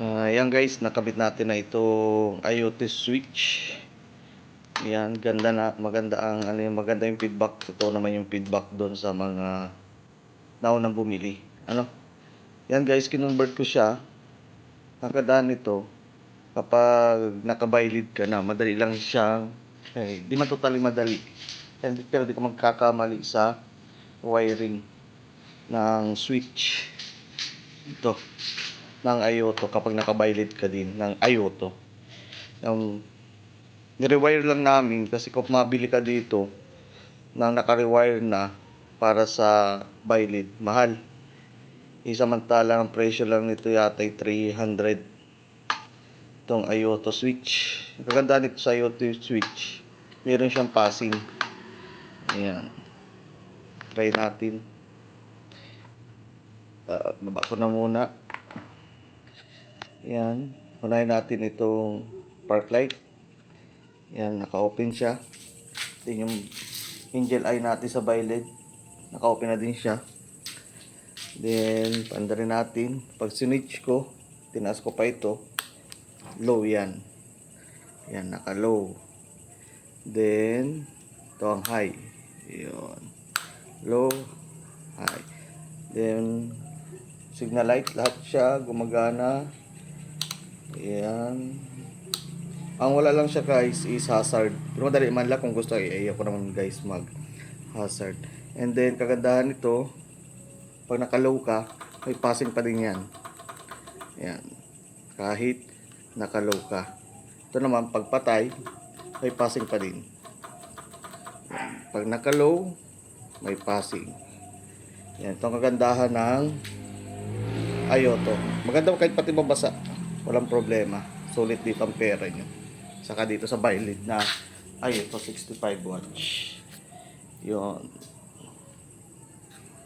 Yan guys, nakabit natin na itong IoT switch. Yan, ganda na, maganda yung feedback. Ito naman yung feedback doon sa mga naunang bumili. Yan guys, kinonvert ko siya. Nakadaan nito, kapag nakabaylid ka na, madali lang siyang, di man totally madali. Pero di ka magkakamali sa wiring ng switch. Ito ng IOTO kapag nakabaylid ka din ng IOTO. Nirewire lang namin kasi kung mabili ka dito nang naka-rewire na para sa baylid, mahal. Samantala ang presyo lang nito yata ay 300. Itong IOTO switch. Ang kaganda nito sa IOTO switch, meron siyang passing. Ayan. Try natin. Baba ko na muna. Yan, unahin natin itong park light. Yan, naka-open siya. Ito yung angel eye natin sa baylid. Naka-open na din siya. Then, panda rin natin. Pag sinitch ko, tinaas ko pa ito. Low yan. Yan, naka-low. Then, ito ang high. Yun. Low, high. Then, signal light, lahat siya gumagana. Ayan. Ang wala lang siya guys is hazard. Pero madali man lang kung gusto. Ayaw ko naman guys mag hazard. And then kagandahan nito, pag naka-low ka, may passing pa din yan. Ayan. Kahit naka-low ka. Ito naman pag patay, may passing pa din. Ayan. Pag naka-low, may passing. Ayan. Ito ang kagandahan ng IOTO. Maganda kahit pati mabasa. Walang problema. Sulit dito ang pera nyo. Saka dito sa baylid na IOTO 65 watts. Yun.